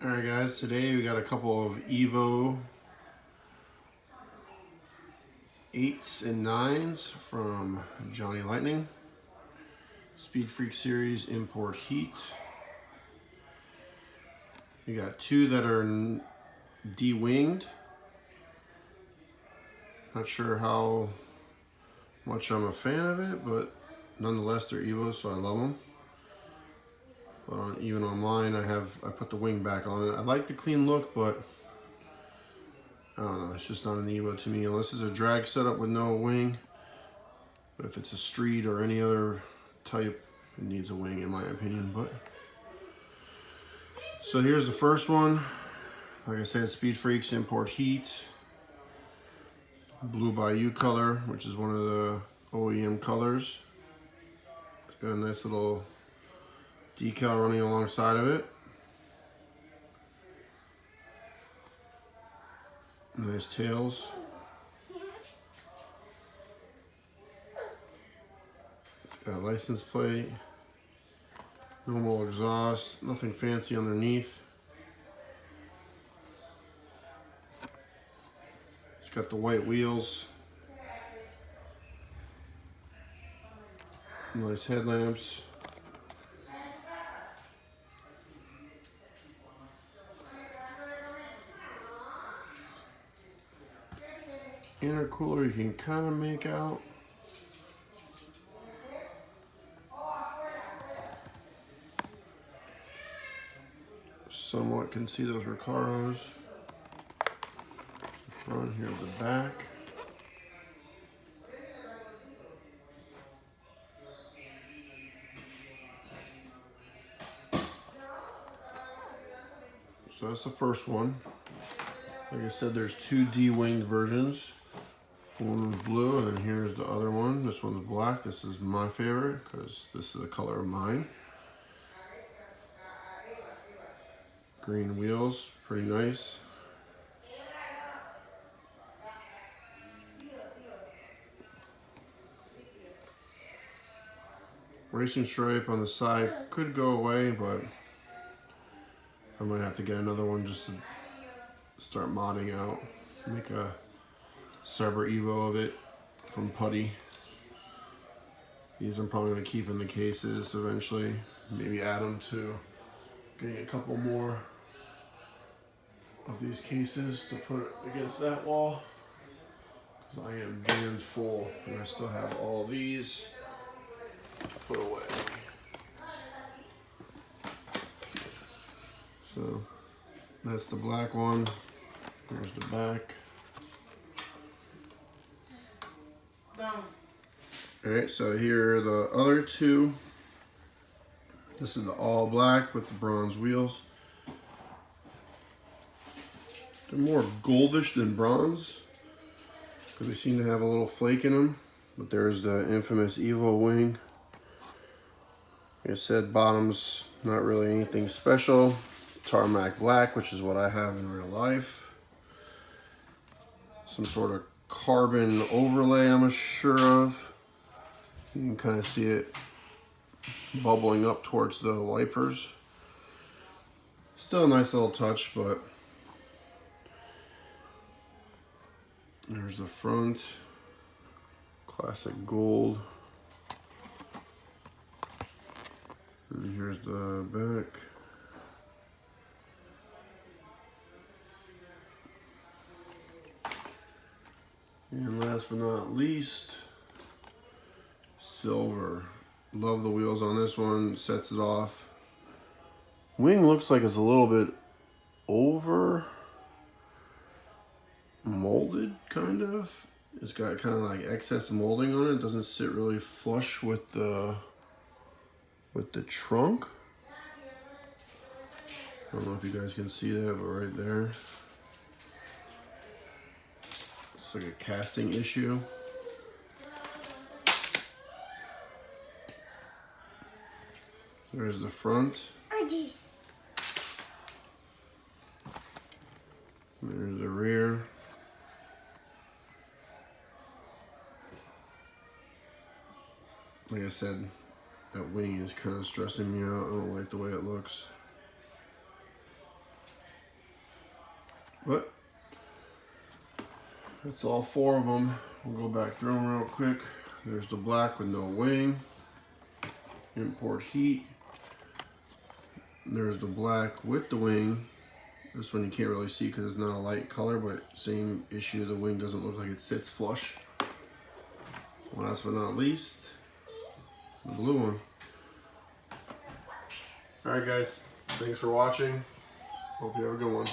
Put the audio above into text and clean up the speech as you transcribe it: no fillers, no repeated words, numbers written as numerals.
Alright guys, today we got a couple of Evo 8s and 9s from Johnny Lightning. Speed Freak Series Import Heat. We got two that are de-winged. Not sure how much I'm a fan of it, but nonetheless they're Evos, so I love them. But even on mine, I put the wing back on it. I like the clean look, but I don't know, it's just not an Evo to me unless it's a drag setup with no wing. But if it's a street or any other type, it needs a wing in my opinion. But so here's the first one. Like I said, Speed Freaks Import Heat. Blue Bayou color, which is one of the OEM colors. It's got a nice little decal running alongside of it. Nice tails. It's got a license plate. Normal exhaust, nothing fancy underneath. It's got the white wheels. Nice headlamps. Intercooler you can kind of make out. Somewhat can see those Recaros. The front, here's the back. So that's the first one. Like I said, there's two de-winged versions. One was blue, and then here's the other one. This one's black. This is my favorite because this is the color of mine. Green wheels, pretty nice. Racing stripe on the side could go away, but I might have to get another one just to start modding out. Make a Cyber Evo of it from putty. These I'm probably going to keep in the cases eventually. Maybe add them to getting a couple more of these cases to put against that wall. Because I am jammed full and I still have all these to put away. So that's the black one. Here's the back. Alright, so here are the other two. This is the all black with the bronze wheels. They're more goldish than bronze because they seem to have a little flake in them. But there's the infamous Evo wing. Like I said, bottom's not really anything special. Tarmac black, which is what I have in real life. Some sort of carbon overlay I'm sure of. You can kind of see it bubbling up towards the wipers. Still a nice little touch, but there's the front. Classic gold. And here's the back. And last but not least, silver. Love the wheels on this one, sets it off. Wing looks like it's a little bit over molded, kind of. It's got kind of like excess molding on it. It doesn't sit really flush with the trunk. I don't know if you guys can see that, but right there. It's like a casting issue. There's the front. There's the rear. Like I said, that wing is kind of stressing me out. I don't like the way it looks. But that's all 4 of them. We'll go back through them real quick. There's the black with no wing. Import heat. There's the black with the wing. This one you can't really see because it's not a light color, but same issue. The wing doesn't look like it sits flush. Last but not least, the blue one. Alright guys, thanks for watching. Hope you have a good one.